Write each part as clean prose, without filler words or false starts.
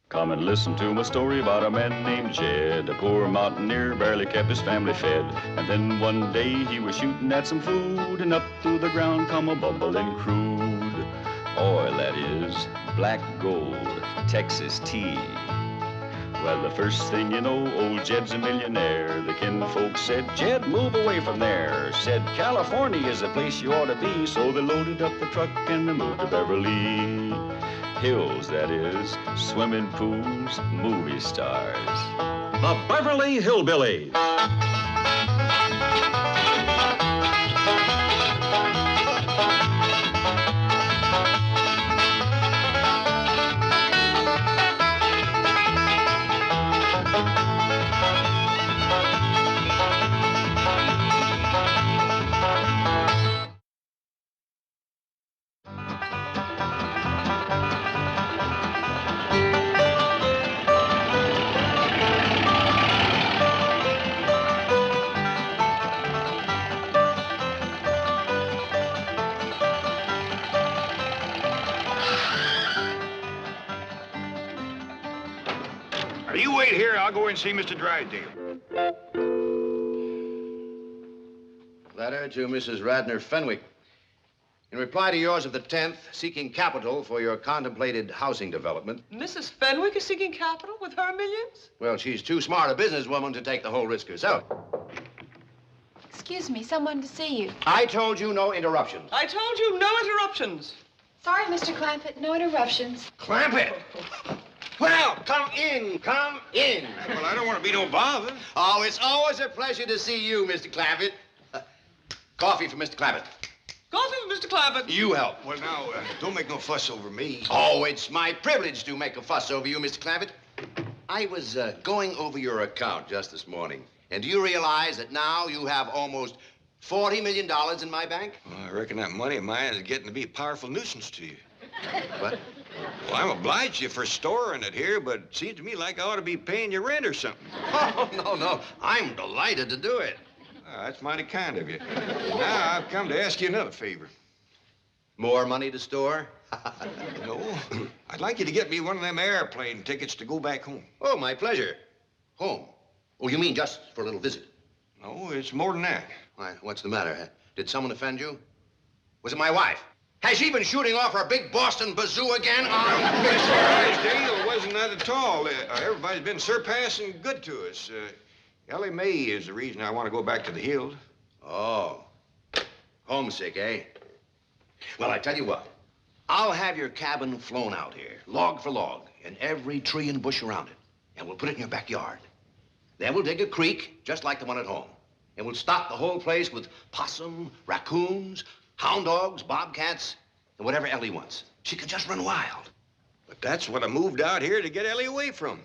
Come and listen to my story about a man named Jed. A poor mountaineer barely kept his family fed. And then one day he was shooting at some food, and up through the ground come a bubbling crude oil, that is, black gold, Texas tea. Well, the first thing you know, old Jed's a millionaire. The kinfolk said, Jed, move away from there. Said, California is the place you ought to be. So they loaded up the truck and they moved to Beverly Hills, that is, swimming pools, movie stars. The Beverly Hillbillies. You wait here. I'll go and see Mr. Drysdale. Letter to Mrs. Radner Fenwick. In reply to yours of the 10th, seeking capital for your contemplated housing development. Mrs. Fenwick is seeking capital with her millions? Well, she's too smart a businesswoman to take the whole risk herself. Excuse me, someone to see you. I told you no interruptions. I told you no interruptions. Sorry, Mr. Clampett, no interruptions. Clampett! Well, come in, come in. Well, I don't want to be no bother. Oh, it's always a pleasure to see you, Mr. Clampett. Coffee for Mr. Clampett. Coffee for Mr. Clampett. You help. Well, now, don't make no fuss over me. Oh, it's my privilege to make a fuss over you, Mr. Clampett. I was going over your account just this morning. And do you realize that now you have almost $40 million in my bank? Well, I reckon that money of mine is getting to be a powerful nuisance to you. What? Well, I'm obliged you for storing it here, but it seems to me like I ought to be paying you rent or something. Oh, no. I'm delighted to do it. Oh, that's mighty kind of you. Now, I've come to ask you another favor. More money to store? No. I'd like you to get me one of them airplane tickets to go back home. Oh, my pleasure. Home? Oh, you mean just for a little visit? No, it's more than that. Why, what's the matter? Did someone offend you? Was it my wife? Has she been shooting off her big Boston bazoo again? Mr. Drysdale, it wasn't that at all. Everybody's been surpassing good to us. Elly May is the reason I want to go back to the hills. Oh. Homesick, eh? Well, I tell you what. I'll have your cabin flown out here, log for log, and every tree and bush around it. And we'll put it in your backyard. Then we'll dig a creek, just like the one at home. And we'll stock the whole place with possum, raccoons, hound dogs, bobcats, and whatever Elly wants. She could just run wild. But that's what I moved out here to get Elly away from.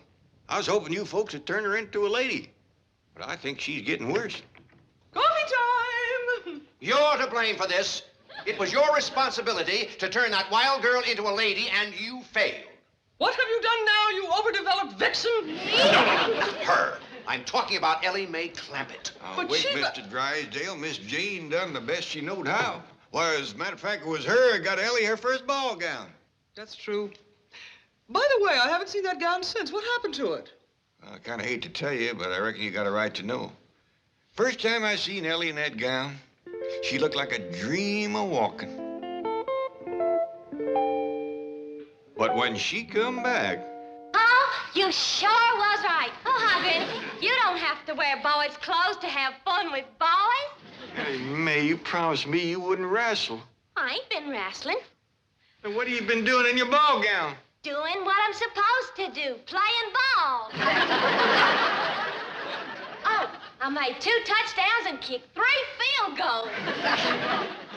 I was hoping you folks would turn her into a lady. But I think she's getting worse. Coffee time! You're to blame for this. It was your responsibility to turn that wild girl into a lady, and you failed. What have you done now, you overdeveloped vixen? No, not her. I'm talking about Elly May Clampett. But wait, Mr. Drysdale. Miss Jean done the best she knowed how. Why, as a matter of fact, it was her who got Elly her first ball gown. That's true. By the way, I haven't seen that gown since. What happened to it? I kind of hate to tell you, but I reckon you got a right to know. First time I seen Elly in that gown, she looked like a dream of walking. But when she come back... Oh, you sure was right. Oh, Hagrid, you don't have to wear boys' clothes to have fun with boys. Hey, May, you promised me you wouldn't wrestle. I ain't been wrestling. Then what have you been doing in your ball gown? Doing what I'm supposed to do, playing ball. Oh, I made 2 touchdowns and kicked 3 field goals.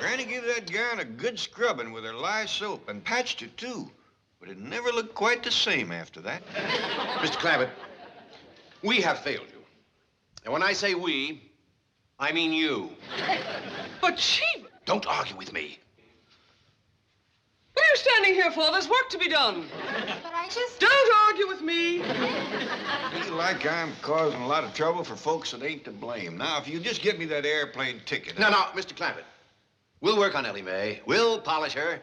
Granny gave that gown a good scrubbing with her lye soap and patched it, too. But it never looked quite the same after that. Mr. Clampett, we have failed you. And when I say we, I mean you. But she... Don't argue with me. What are you standing here for? There's work to be done. But I just... Don't argue with me. Feel like I'm causing a lot of trouble for folks that ain't to blame. Now, if you just give me that airplane ticket... No, Mr. Clampett. We'll work on Elly May. We'll polish her.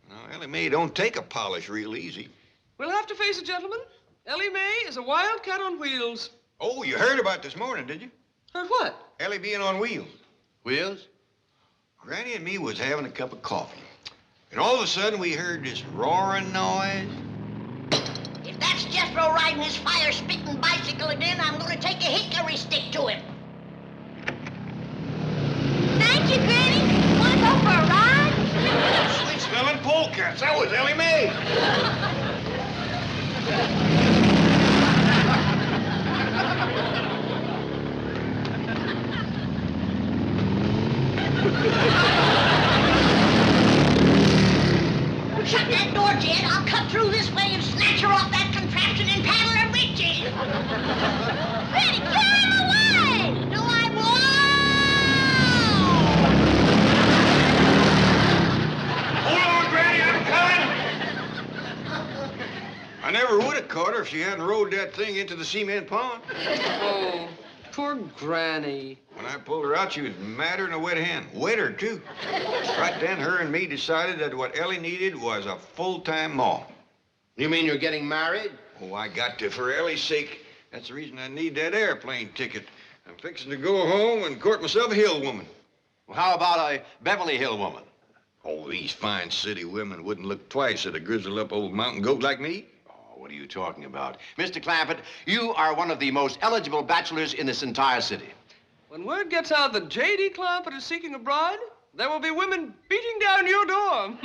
No, Elly May don't take a polish real easy. We'll have to face it, gentlemen. Elly May is a wildcat on wheels. Oh, you heard about this morning, did you? Heard what? Elly being on wheels. Wheels? Granny and me was having a cup of coffee. And all of a sudden, we heard this roaring noise. If that's Jethro riding his fire-spitting bicycle again, I'm going to take a hickory stick to him. Thank you, Granny. Want to go for a ride? Sweet-smelling polecats. That was Elly May. Shut that door, Jed. I'll cut through this way and snatch her off that contraption and paddle her breeches. Granny, carry him away! No, I won't! Hold on, Granny, I'm coming. I never would have caught her if she hadn't rode that thing into the cement pond. Oh, poor Granny. When I pulled her out, she was madder than a wet hen. Wetter, too. Right then, her and me decided that what Elly needed was a full-time ma. You mean you're getting married? Oh, I got to, for Elly's sake. That's the reason I need that airplane ticket. I'm fixing to go home and court myself a hill woman. Well, how about a Beverly Hill woman? Oh, these fine city women wouldn't look twice at a grizzled-up old mountain goat like me. What are you talking about? Mr. Clampett, you are one of the most eligible bachelors in this entire city. When word gets out that J.D. Clampett is seeking a bride, there will be women beating down your door.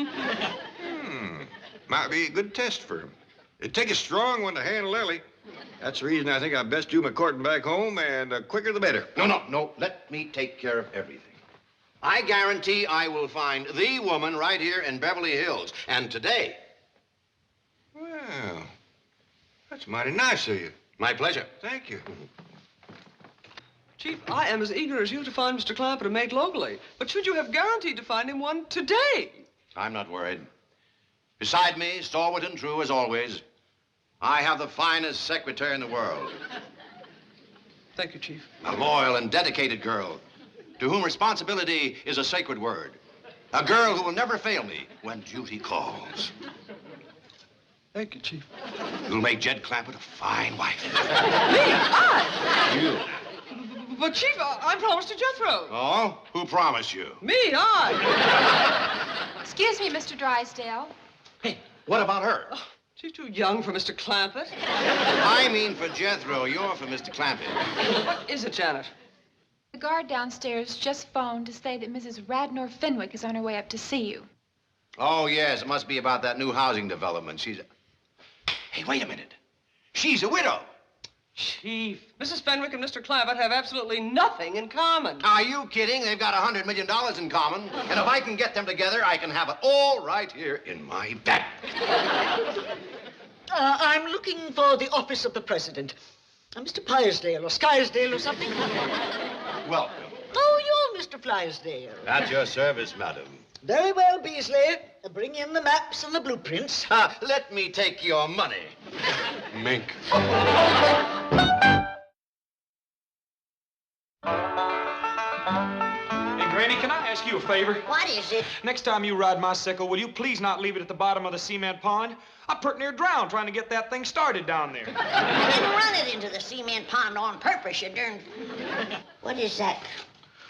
Might be a good test for him. It'd take a strong one to handle Elly. That's the reason I think I'd best do my courting back home, and the quicker the better. No. Let me take care of everything. I guarantee I will find the woman right here in Beverly Hills. And today. Well, that's mighty nice of you. My pleasure. Thank you. Chief, I am as eager as you to find Mr. Clampett a mate locally. But should you have guaranteed to find him one today? I'm not worried. Beside me, stalwart and true as always, I have the finest secretary in the world. Thank you, Chief. A loyal and dedicated girl to whom responsibility is a sacred word. A girl who will never fail me when duty calls. Thank you, Chief. You'll make Jed Clampett a fine wife. Me? I? You. But, Chief, I promised to Jethro. Oh? Who promised you? Me? I? Excuse me, Mr. Drysdale. Hey, what about her? Oh, she's too young for Mr. Clampett. I mean for Jethro. You're for Mr. Clampett. What is it, Janet? The guard downstairs just phoned to say that Mrs. Radnor Fenwick is on her way up to see you. Oh, yes. It must be about that new housing development. Hey, wait a minute. She's a widow. Chief, Mrs. Fenwick and Mr. Clampett have absolutely nothing in common. Are you kidding? They've got $100 million in common. And if I can get them together, I can have it all right here in my bag. I'm looking for the office of the president. Mr. Pyersdale or Skyrsdale or something. Welcome. Oh, you're Mr. Flysdale. At your service, madam. Very well, Beasley. Bring in the maps and the blueprints. Let me take your money. Mink. Granny, can I ask you a favor? What is it? Next time you ride my sickle, will you please not leave it at the bottom of the cement pond? I pretty near drowned trying to get that thing started down there. I didn't run it into the cement pond on purpose, you darn... What is that?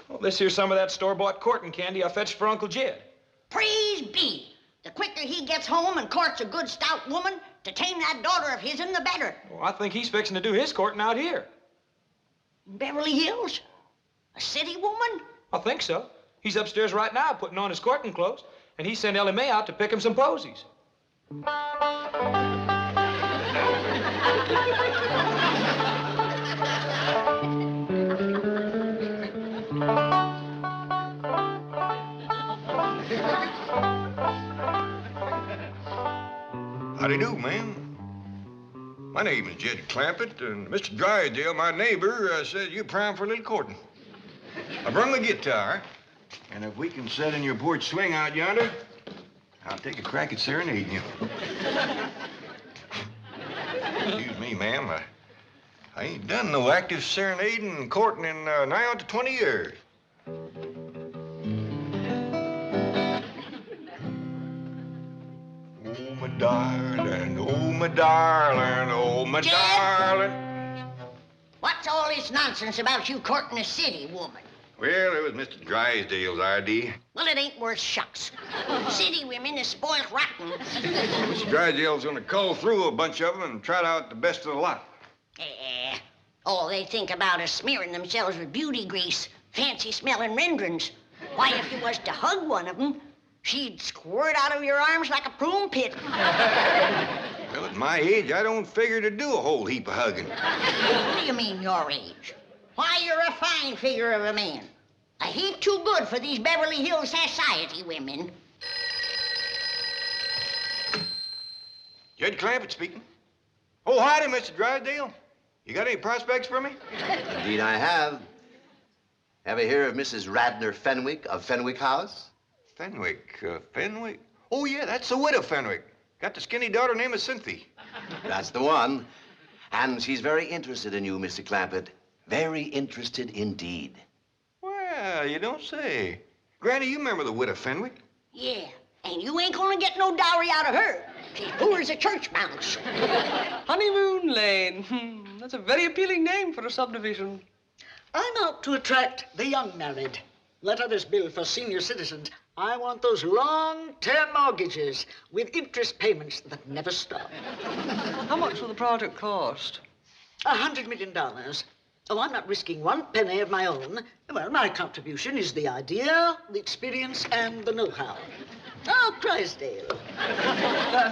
Well, this here's some of that store-bought courting candy I fetched for Uncle Jed. Praise be. The quicker he gets home and courts a good, stout woman to tame that daughter of his'n, the better. Well, I think he's fixing to do his courting out here. Beverly Hills? A city woman? I think so. He's upstairs right now putting on his courting clothes, and he sent Elly May out to pick him some posies. Howdy do, ma'am. My name is Jed Clampett, and Mr. Drysdale, my neighbor, said you're prime for a little courting. I brung the guitar, and if we can set in your porch swing out yonder, I'll take a crack at serenading you. Excuse me, ma'am. I ain't done no active serenading and courting in nigh on to 20 years. Oh, my darling, oh, my darling, oh, my Jed? darling. What's all this nonsense about you courting a city woman? Well, it was Mr. Drysdale's idea. Well, it ain't worth shucks. City women is spoiled rotten. Mr. Drysdale's gonna cull through a bunch of them and trot out the best of the lot. All they think about is smearing themselves with beauty grease, fancy-smelling renderings. Why, if you was to hug one of them, she'd squirt out of your arms like a prune pit. Well, at my age, I don't figure to do a whole heap of hugging. What do you mean, your age? Why, you're a fine figure of a man. A heap too good for these Beverly Hills society women. Jed Clampett speaking. Oh, howdy, Mr. Drysdale. You got any prospects for me? Indeed, I have. Ever hear of Mrs. Radnor Fenwick of Fenwick House? Fenwick? Fenwick? Oh, yeah, that's the widow Fenwick. Got the skinny daughter named Cynthia. That's the one. And she's very interested in you, Mr. Clampett. Very interested indeed. Well, you don't say. Granny, you remember the widow Fenwick? Yeah, and you ain't gonna get no dowry out of her. She's poor as a church mouse. Honeymoon Lane. That's a very appealing name for a subdivision. I'm out to attract the young married. Let others build for senior citizens. I want those long-term mortgages with interest payments that never stop. How much will the project cost? $100 million. Oh, I'm not risking one penny of my own. Well, my contribution is the idea, the experience, and the know-how. Oh, Drysdale.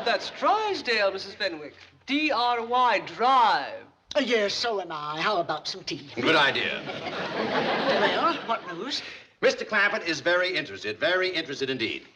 That's Drysdale, Mrs. Fenwick. D-R-Y, Drive. Yes, so am I. How about some tea? Good idea. Well, what news? Mr. Clampett is very interested indeed.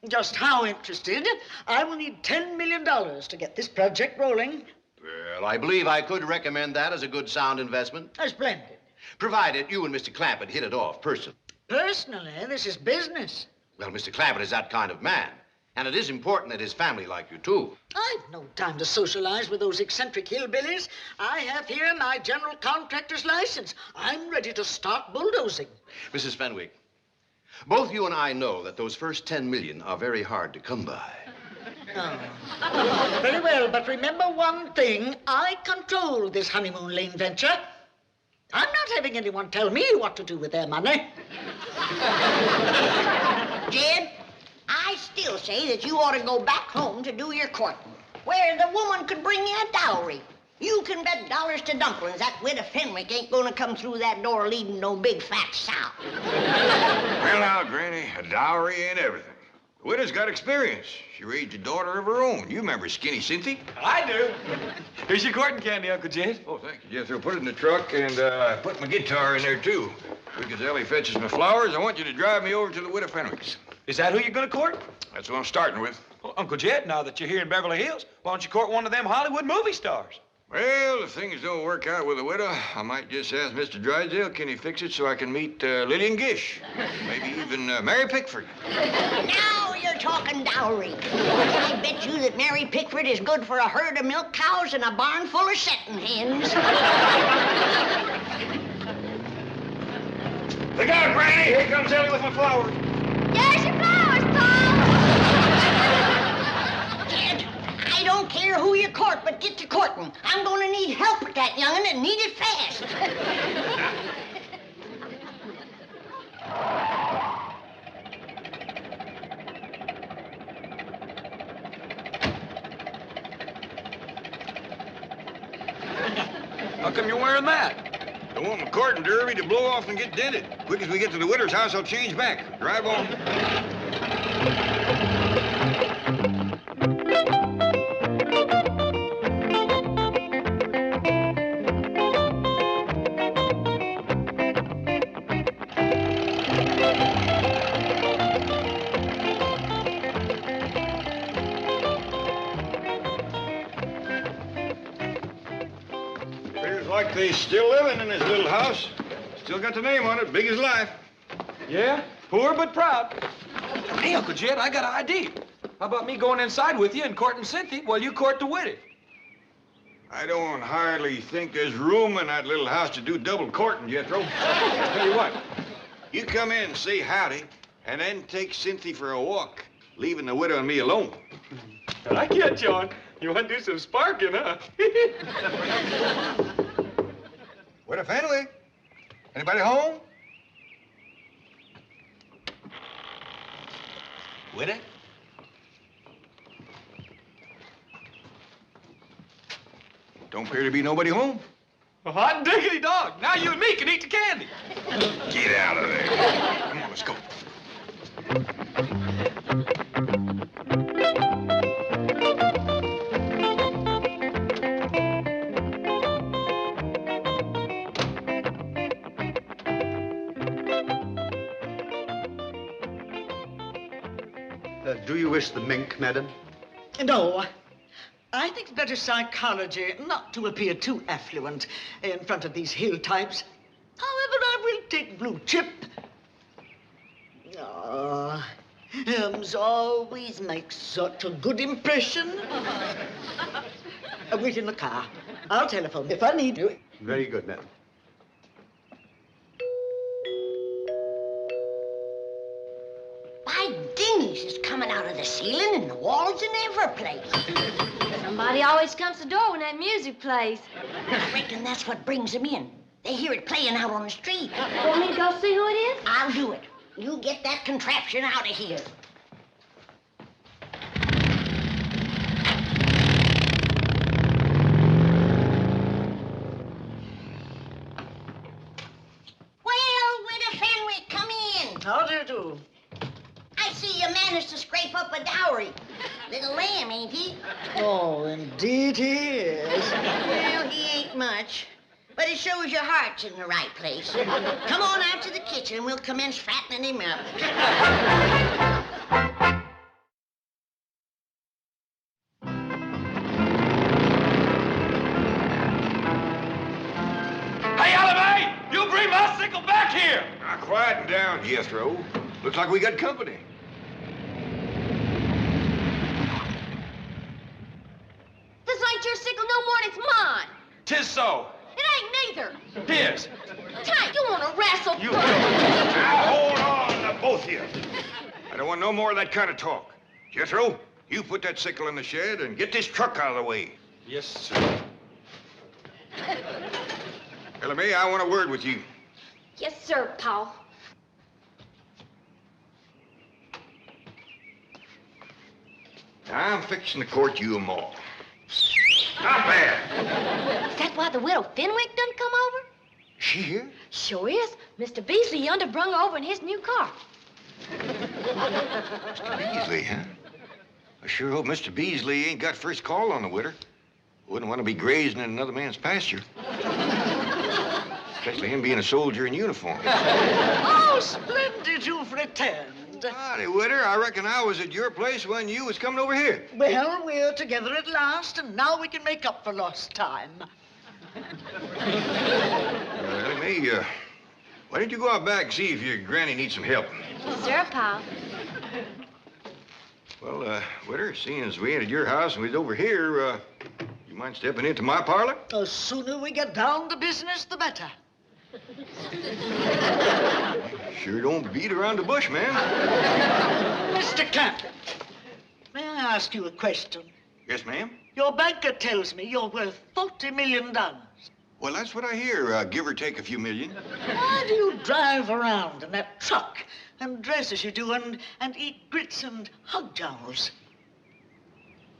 Just how interested? I will need $10 million to get this project rolling. Well, I believe I could recommend that as a good, sound investment. Splendid. Provided you and Mr. Clampett hit it off personally. Personally, this is business. Well, Mr. Clampett is that kind of man. And it is important that his family like you, too. I've no time to socialize with those eccentric hillbillies. I have here my general contractor's license. I'm ready to start bulldozing. Mrs. Fenwick, both you and I know that those first 10 million are very hard to come by. Oh. Very well, but remember one thing. I control this honeymoon lane venture. I'm not having anyone tell me what to do with their money. Jed, I still say that you ought to go back home to do your courting, where the woman could bring you a dowry. You can bet dollars to dumplings that widow Fenwick ain't gonna come through that door leading no big fat sow. Well, now, Granny, a dowry ain't everything. The widow's got experience. She raised a daughter of her own. You remember Skinny Cynthia? I do. Here's your courting candy, Uncle Jed. Oh, thank you, Jethro. Put it in the truck and put my guitar in there, too. Because Elly fetches my flowers, I want you to drive me over to the widow Fenwick's. Is that who you're going to court? That's what I'm starting with. Well, Uncle Jed, now that you're here in Beverly Hills, why don't you court one of them Hollywood movie stars? Well, if things don't work out with the widow, I might just ask Mr. Drysdale, can he fix it so I can meet Lillian Gish? Maybe even Mary Pickford. Now you're talking dowry. I bet you that Mary Pickford is good for a herd of milk cows and a barn full of setting hens. Look out, Granny! Here comes Elly with my flowers. There's your flowers, Paul. Jed, I don't care who you court, but get to courting. I'm gonna need help with that young'un and need it fast. How come you're wearing that? Don't want my courting derby to blow off and get dented. Quick as we get to the widow's house, I'll change back. Drive on. Like they still living in this little house. Still got the name on it, big as life. Yeah, poor but proud. Hey, Uncle Jed, I got an idea. How about me going inside with you and courting Cynthia while you court the widow? I don't hardly think there's room in that little house to do double courting, Jethro. I'll tell you what. You come in and say howdy, and then take Cynthia for a walk. leaving the widow and me alone. I get you on. You want to do some sparking, huh? Widow Fenwick? Anybody home? Widow? Don't appear to be nobody home. Well, hot diggity dog. Now you and me can eat the candy. Get out of there. Come on, let's go. Do you wish the mink, madam? No. I think it's better psychology not to appear too affluent in front of these hill types. However, I will take blue chip. Ah, Helms always makes such a good impression. Wait in the car. I'll telephone if I need you. Very good, madam. My dingies is coming out of the ceiling and the walls and every place. Somebody always comes to the door when that music plays. I reckon that's what brings them in. They hear it playing out on the street. Want me to go see who it is? I'll do it. You get that contraption out of here. Well, Widow Fenwick, come in. How do you do? I see you managed to scrape up a dowry. Little lamb, ain't he? Oh, indeed he is. Well, he ain't much. But it shows your heart's in the right place. Come on out to the kitchen and we'll commence fattening him up. Hey, Elly, you bring my sickle back here. Now, quieten down, Jethro. Looks like we got company. This ain't your sickle no more than it's mine. 'Tis so. It ain't neither. Tis. Tank, you want to wrestle? You don't. Now, hold on, both of you. I don't want no more of that kind of talk. Jethro, you put that sickle in the shed and get this truck out of the way. Yes, sir. Elly, I want a word with you. Yes, sir, Paul. I'm fixing to court you them all. Not bad. Is that why the widow Fenwick done come over? She here? Sure is. Mr. Beasley yonder brung over in his new car. Mr. Beasley, huh? I sure hope Mr. Beasley ain't got first call on the widow. Wouldn't want to be grazing in another man's pasture. Especially him being a soldier in uniform. Oh, splendid you've returned. Howdy, widow. I reckon I was at your place when you was coming over here. Well, we're together at last, and now we can make up for lost time. Elly, why don't you go out back and see if your granny needs some help? Yes, sir, Paul. Well, widow, seeing as we ain't at your house and we's over here, you mind stepping into my parlor? The sooner we get down to business, the better. Sure don't beat around the bush, man. Mr. Clampett, may I ask you a question? Yes, ma'am? Your banker tells me you're worth $40 million. Well, that's what I hear, give or take a few million. Why do you drive around in that truck and dress as you do and eat grits and hog jowls?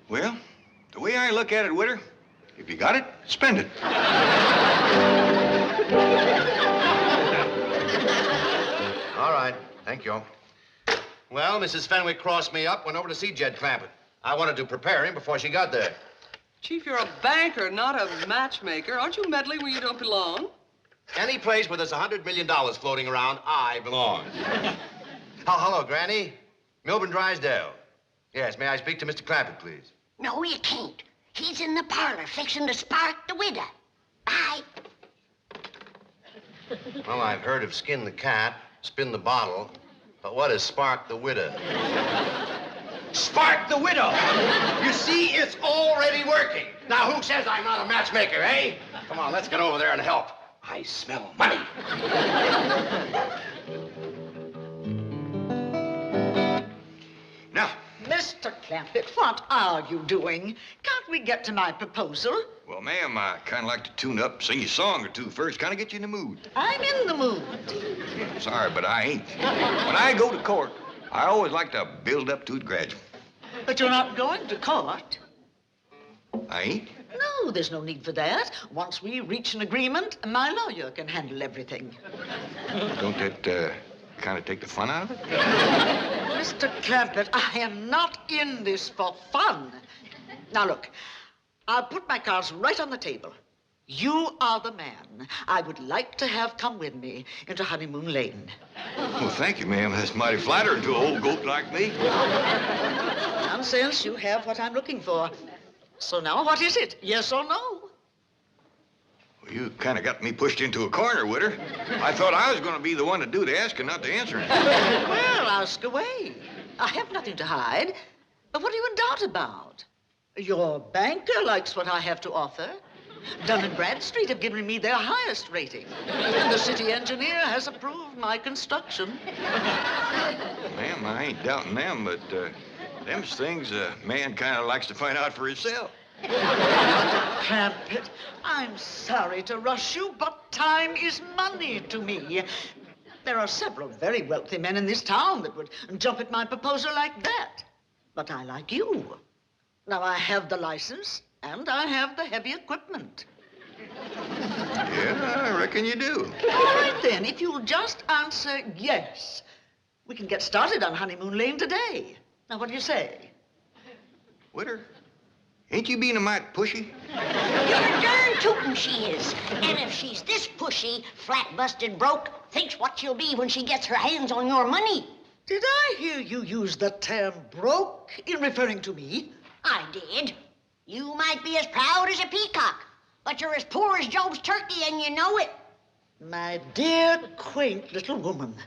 Well, the way I look at it, widow, if you got it, spend it. All right, thank you. Well, Mrs. Fenwick crossed me up, went over to see Jed Clampett. I wanted to prepare him before she got there. Chief, you're a banker, not a matchmaker. Aren't you meddling where you don't belong? Any place where there's $100 million floating around, I belong. Oh, hello, Granny. Milburn Drysdale. Yes, may I speak to Mr. Clampett, please? No, you can't. He's in the parlor fixing to spark the widow. Bye. Well, I've heard of skin the cat, spin the bottle, but what is spark the widow? Spark the widow! You see, it's already working. Now, who says I'm not a matchmaker, eh? Come on, let's get over there and help. I smell money. Now, Mr. Clampett, what are you doing? Can't we get to my proposal? Well, ma'am, I kind of like to tune up, sing you a song or two first, kind of get you in the mood. I'm in the mood. Sorry, but I ain't. When I go to court, I always like to build up to it gradually. But you're not going to court. I ain't? No, there's no need for that. Once we reach an agreement, my lawyer can handle everything. Don't that kind of take the fun out of it? Mr. Clampett, I am not in this for fun. Now, look, I'll put my cards right on the table. You are the man I would like to have come with me into Honeymoon Lane. Well, thank you, ma'am. That's mighty flattering to an old goat like me. Nonsense. You have what I'm looking for. So now, what is it? Yes or no? Well, you kind of got me pushed into a corner, Witter. I thought I was going to be the one to do the asking, not the answering. Well, ask away. I have nothing to hide. But what are you in doubt about? Your banker likes what I have to offer. Dun & Bradstreet have given me their highest rating. And the city engineer has approved my construction. Ma'am, I ain't doubting them, but them's things a man kind of likes to find out for himself. Clampett, I'm sorry to rush you, but time is money to me. There are several very wealthy men in this town that would jump at my proposal like that. But I like you. Now, I have the license, and I have the heavy equipment. Yeah, I reckon you do. All right, then, if you'll just answer yes, we can get started on Honeymoon Lane today. Now, what do you say? Witter, ain't you being a mite pushy? You're darn tootin' she is. And if she's this pushy, flat busted broke, thinks what she'll be when she gets her hands on your money. Did I hear you use the term broke in referring to me? I did. You might be as proud as a peacock, but you're as poor as Job's turkey, and you know it. My dear, quaint little woman,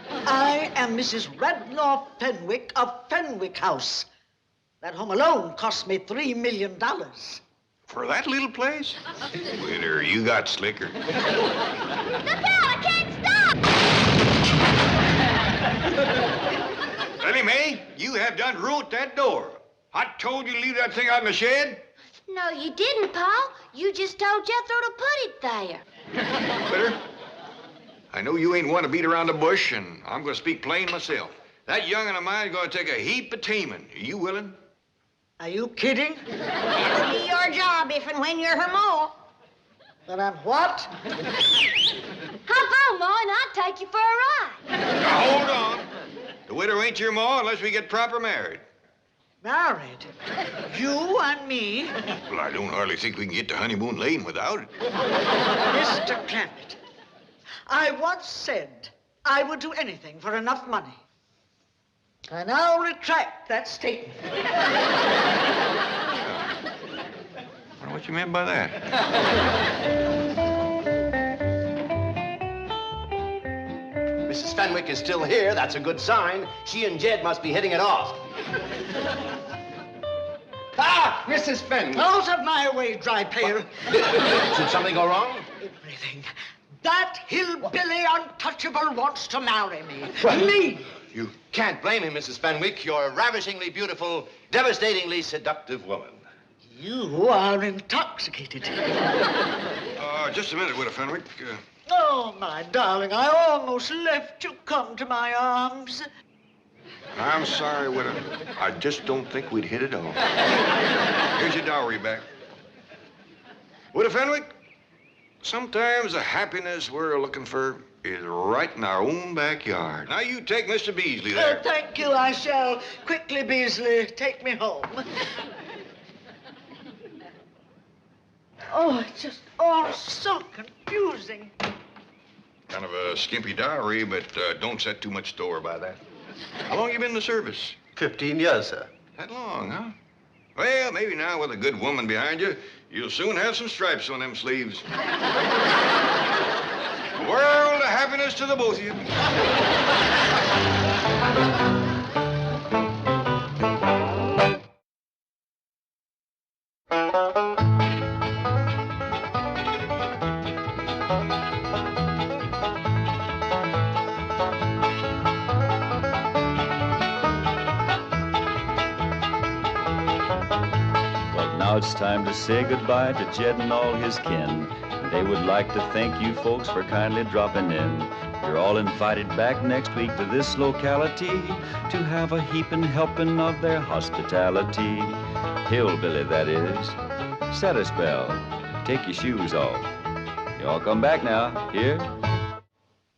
I am Mrs. Radnor Fenwick of Fenwick House. That home alone cost me $3 million. For that little place? Witter, you got slicker. Look out, I can't stop! Elly May, you have done ruined that door. I told you to leave that thing out in the shed. No, you didn't, Paul. You just told Jethro to put it there. Witter, I know you ain't one to beat around the bush, and I'm going to speak plain myself. That young'un of mine's going to take a heap of taming. Are you willing? Are you kidding? That'll be your job if and when you're her ma. But I'm what? Hop on, Ma, and I'll take you for a ride. Now, hold on. The widow ain't your ma unless we get proper married. Married? You and me? Well, I don't hardly think we can get to Honeymoon Lane without it. Mr. Clampett, I once said I would do anything for enough money. I now retract that statement. I wonder what you meant by that. Mrs. Fenwick is still here. That's a good sign. She and Jed must be hitting it off. Ah, Mrs. Fenwick. Out of my way, dry pail. Should something go wrong? Everything. That hillbilly untouchable wants to marry me. What? Me! You can't blame him, Mrs. Fenwick. You're a ravishingly beautiful, devastatingly seductive woman. You are intoxicated. Just a minute, Widow Fenwick. Oh, my darling, I almost left you come to my arms. I'm sorry, Widow. I just don't think we'd hit it off. Here's your dowry back. Widow Fenwick, sometimes the happiness we're looking for is right in our own backyard. Now, you take Mr. Beasley there. Thank you, I shall. Quickly, Beasley, take me home. Oh, it's just all so confusing. Kind of a skimpy dowry, but don't set too much store by that. How long you been in the service? 15 years, sir. That long, huh? Well, maybe now with a good woman behind you, you'll soon have some stripes on them sleeves. A world of happiness to the both of you. it's time to say goodbye to Jed and all his kin. They would like to thank you folks for kindly dropping in. You're all invited back next week to this locality to have a heaping helping of their hospitality. Hillbilly, that is. Set a spell. Take your shoes off. You all come back now. Here?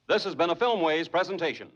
This has been a Filmways presentation.